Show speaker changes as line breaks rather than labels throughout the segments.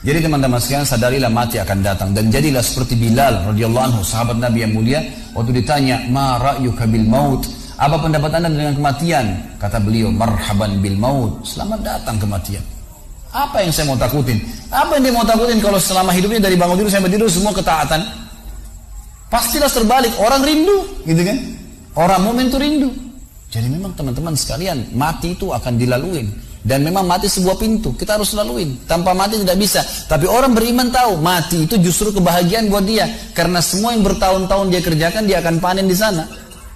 Jadi teman-teman sekalian, sadarilah mati akan datang dan jadilah seperti Bilal radhiyallahu anhu, sahabat Nabi yang mulia. Waktu ditanya, "Ma ra'yuka bil maut?" Apa pendapat Anda dengan kematian? Kata beliau, "Marhaban bil maut." Selamat datang kematian. Apa yang saya mau takutin? Apa yang dia mau takutin kalau selama hidupnya dari bangun tidur sampai tidur semua ketaatan? Pastilah terbalik, orang rindu, gitu kan? Orang mukmin itu rindu. Jadi memang teman-teman sekalian, mati itu akan dilaluin. Dan memang mati sebuah pintu, kita harus laluin. Tanpa mati tidak bisa. Tapi orang beriman tahu, mati itu justru kebahagiaan buat dia. Karena semua yang bertahun-tahun dia kerjakan, dia akan panen di sana.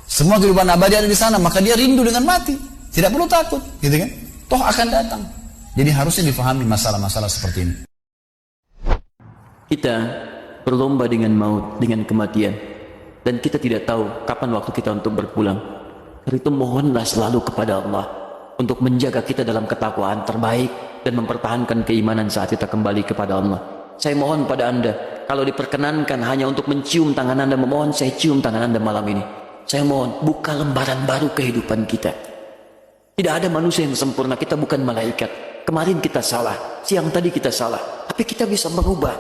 Semua kehidupan abadi ada di sana, maka dia rindu dengan mati. Tidak perlu takut, gitu kan? Toh akan datang. Jadi harusnya difahami masalah-masalah seperti ini.
Kita berlomba dengan maut, dengan kematian. Dan kita tidak tahu kapan waktu kita untuk berpulang. Karena itu mohonlah selalu kepada Allah untuk menjaga kita dalam ketakwaan terbaik dan mempertahankan keimanan saat kita kembali kepada Allah. Saya mohon pada Anda, kalau diperkenankan hanya untuk mencium tangan Anda, memohon saya cium tangan Anda malam ini. Saya mohon, buka lembaran baru kehidupan kita. Tidak ada manusia yang sempurna, kita bukan malaikat. Kemarin kita salah, siang tadi kita salah, tapi kita bisa berubah.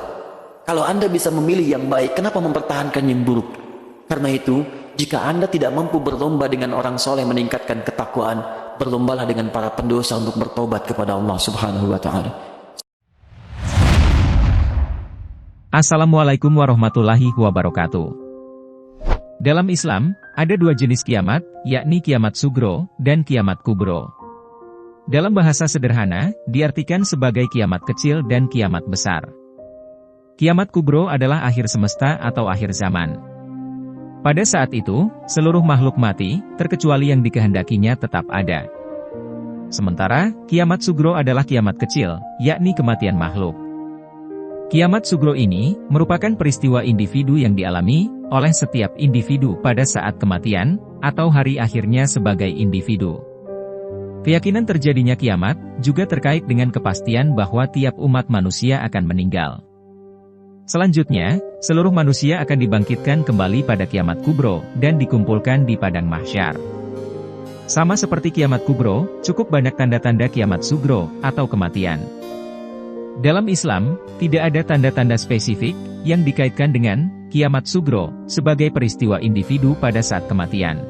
Kalau Anda bisa memilih yang baik, kenapa mempertahankan yang buruk? Karena itu, jika Anda tidak mampu berlomba dengan orang soleh meningkatkan ketakwaan, berlombalah dengan para pendosa untuk bertobat kepada Allah Subhanahu wa Ta'ala.
Assalamualaikum warahmatullahi wabarakatuh. Dalam Islam, ada dua jenis kiamat, yakni kiamat sugro dan kiamat kubro. Dalam bahasa sederhana, diartikan sebagai kiamat kecil dan kiamat besar. Kiamat kubro adalah akhir semesta atau akhir zaman. Pada saat itu, seluruh makhluk mati, terkecuali yang dikehendakinya tetap ada. Sementara, kiamat sugro adalah kiamat kecil, yakni kematian makhluk. Kiamat sugro ini, merupakan peristiwa individu yang dialami oleh setiap individu pada saat kematian, atau hari akhirnya sebagai individu. Keyakinan terjadinya kiamat, juga terkait dengan kepastian bahwa tiap umat manusia akan meninggal. Selanjutnya, seluruh manusia akan dibangkitkan kembali pada kiamat kubro, dan dikumpulkan di padang mahsyar. Sama seperti kiamat kubro, cukup banyak tanda-tanda kiamat sugro, atau kematian. Dalam Islam, tidak ada tanda-tanda spesifik, yang dikaitkan dengan kiamat sugro, sebagai peristiwa individu pada saat kematian.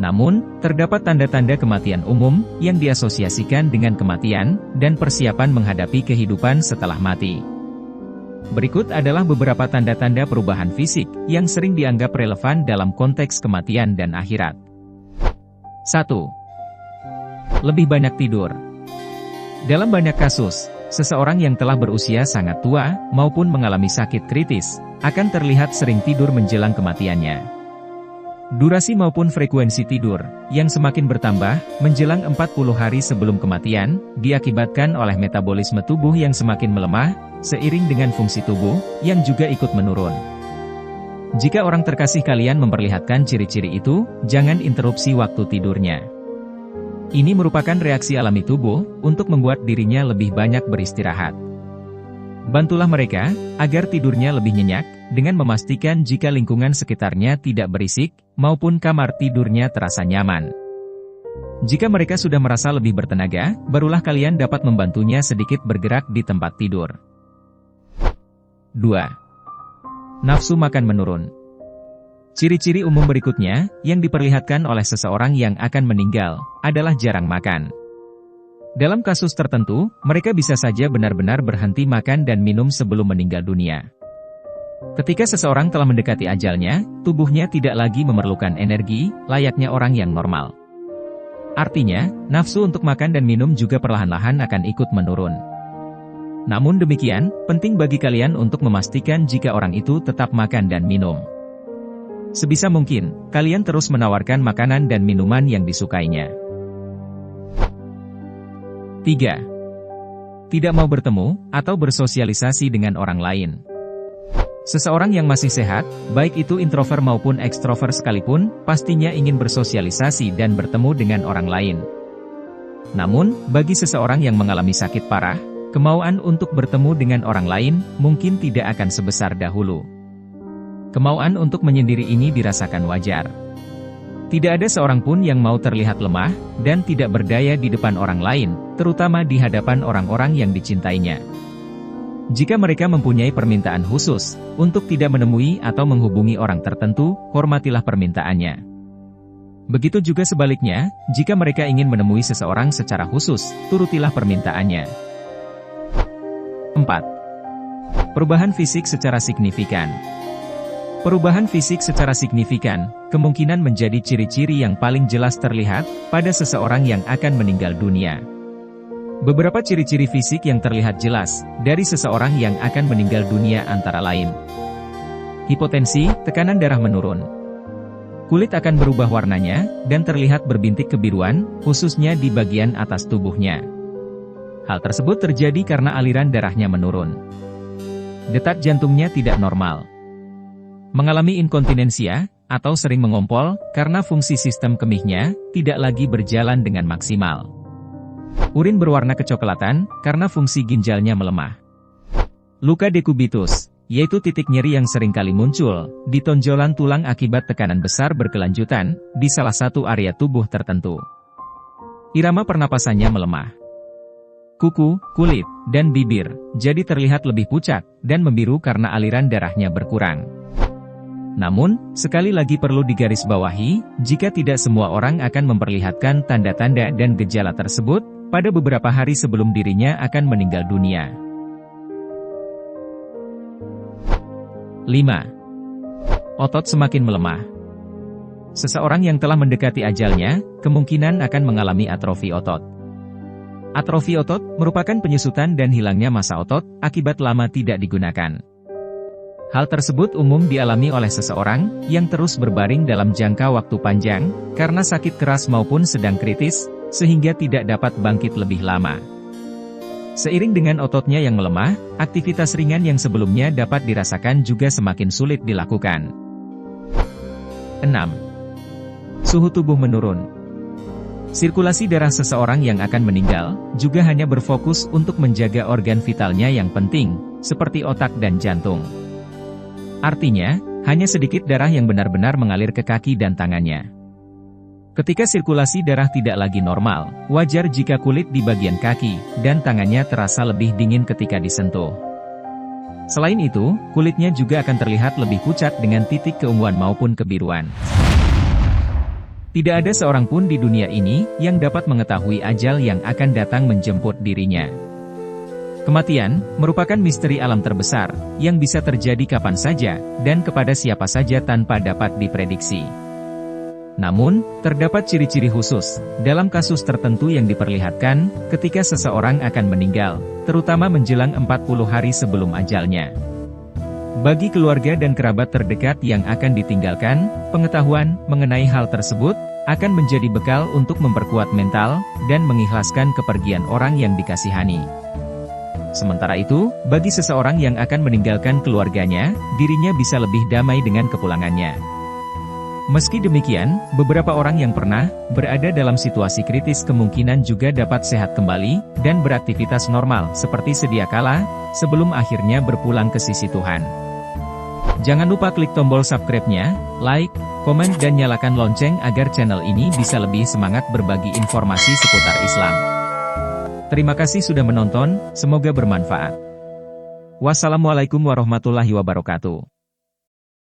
Namun, terdapat tanda-tanda kematian umum, yang diasosiasikan dengan kematian, dan persiapan menghadapi kehidupan setelah mati. Berikut adalah beberapa tanda-tanda perubahan fisik, yang sering dianggap relevan dalam konteks kematian dan akhirat. 1. Lebih banyak tidur. Dalam banyak kasus, seseorang yang telah berusia sangat tua, maupun mengalami sakit kritis, akan terlihat sering tidur menjelang kematiannya. Durasi maupun frekuensi tidur, yang semakin bertambah, menjelang 40 hari sebelum kematian, diakibatkan oleh metabolisme tubuh yang semakin melemah, seiring dengan fungsi tubuh, yang juga ikut menurun. Jika orang terkasih kalian memperlihatkan ciri-ciri itu, jangan interupsi waktu tidurnya. Ini merupakan reaksi alami tubuh, untuk membuat dirinya lebih banyak beristirahat. Bantulah mereka, agar tidurnya lebih nyenyak, dengan memastikan jika lingkungan sekitarnya tidak berisik, maupun kamar tidurnya terasa nyaman. Jika mereka sudah merasa lebih bertenaga, barulah kalian dapat membantunya sedikit bergerak di tempat tidur. 2. Nafsu makan menurun. Ciri-ciri umum berikutnya, yang diperlihatkan oleh seseorang yang akan meninggal, adalah jarang makan. Dalam kasus tertentu, mereka bisa saja benar-benar berhenti makan dan minum sebelum meninggal dunia. Ketika seseorang telah mendekati ajalnya, tubuhnya tidak lagi memerlukan energi, layaknya orang yang normal. Artinya, nafsu untuk makan dan minum juga perlahan-lahan akan ikut menurun. Namun demikian, penting bagi kalian untuk memastikan jika orang itu tetap makan dan minum. Sebisa mungkin, kalian terus menawarkan makanan dan minuman yang disukainya. 3. Tidak mau bertemu, atau bersosialisasi dengan orang lain. Seseorang yang masih sehat, baik itu introvert maupun ekstrovert sekalipun, pastinya ingin bersosialisasi dan bertemu dengan orang lain. Namun, bagi seseorang yang mengalami sakit parah, kemauan untuk bertemu dengan orang lain, mungkin tidak akan sebesar dahulu. Kemauan untuk menyendiri ini dirasakan wajar. Tidak ada seorang pun yang mau terlihat lemah, dan tidak berdaya di depan orang lain, terutama di hadapan orang-orang yang dicintainya. Jika mereka mempunyai permintaan khusus, untuk tidak menemui atau menghubungi orang tertentu, hormatilah permintaannya. Begitu juga sebaliknya, jika mereka ingin menemui seseorang secara khusus, turutilah permintaannya. 4. Perubahan fisik secara signifikan. Perubahan fisik secara signifikan, kemungkinan menjadi ciri-ciri yang paling jelas terlihat pada seseorang yang akan meninggal dunia. Beberapa ciri-ciri fisik yang terlihat jelas dari seseorang yang akan meninggal dunia antara lain: hipotensi, tekanan darah menurun. Kulit akan berubah warnanya, dan terlihat berbintik kebiruan, khususnya di bagian atas tubuhnya. Hal tersebut terjadi karena aliran darahnya menurun. Detak jantungnya tidak normal. Mengalami inkontinensia, atau sering mengompol, karena fungsi sistem kemihnya tidak lagi berjalan dengan maksimal. Urin berwarna kecoklatan, karena fungsi ginjalnya melemah. Luka dekubitus, yaitu titik nyeri yang seringkali muncul di tonjolan tulang akibat tekanan besar berkelanjutan di salah satu area tubuh tertentu. Irama pernapasannya melemah. Kuku, kulit, dan bibir jadi terlihat lebih pucat dan membiru karena aliran darahnya berkurang. Namun, sekali lagi perlu digarisbawahi, jika tidak semua orang akan memperlihatkan tanda-tanda dan gejala tersebut pada beberapa hari sebelum dirinya akan meninggal dunia. 5. Otot semakin melemah. Seseorang yang telah mendekati ajalnya, kemungkinan akan mengalami atrofi otot. Atrofi otot merupakan penyusutan dan hilangnya massa otot akibat lama tidak digunakan. Hal tersebut umum dialami oleh seseorang yang terus berbaring dalam jangka waktu panjang karena sakit keras maupun sedang kritis, sehingga tidak dapat bangkit lebih lama. Seiring dengan ototnya yang melemah, aktivitas ringan yang sebelumnya dapat dirasakan juga semakin sulit dilakukan. 6. Suhu tubuh menurun. Sirkulasi darah seseorang yang akan meninggal juga hanya berfokus untuk menjaga organ vitalnya yang penting, seperti otak dan jantung. Artinya, hanya sedikit darah yang benar-benar mengalir ke kaki dan tangannya. Ketika sirkulasi darah tidak lagi normal, wajar jika kulit di bagian kaki dan tangannya terasa lebih dingin ketika disentuh. Selain itu, kulitnya juga akan terlihat lebih pucat dengan titik keunguan maupun kebiruan. Tidak ada seorang pun di dunia ini yang dapat mengetahui ajal yang akan datang menjemput dirinya. Kematian merupakan misteri alam terbesar yang bisa terjadi kapan saja dan kepada siapa saja tanpa dapat diprediksi. Namun, terdapat ciri-ciri khusus dalam kasus tertentu yang diperlihatkan ketika seseorang akan meninggal, terutama menjelang 40 hari sebelum ajalnya. Bagi keluarga dan kerabat terdekat yang akan ditinggalkan, pengetahuan mengenai hal tersebut akan menjadi bekal untuk memperkuat mental dan mengikhlaskan kepergian orang yang dikasihani. Sementara itu, bagi seseorang yang akan meninggalkan keluarganya, dirinya bisa lebih damai dengan kepulangannya. Meski demikian, beberapa orang yang pernah berada dalam situasi kritis kemungkinan juga dapat sehat kembali dan beraktivitas normal seperti sedia kala, sebelum akhirnya berpulang ke sisi Tuhan. Jangan lupa klik tombol subscribe-nya, like, komen dan nyalakan lonceng agar channel ini bisa lebih semangat berbagi informasi seputar Islam. Terima kasih sudah menonton, semoga bermanfaat. Wassalamualaikum warahmatullahi wabarakatuh.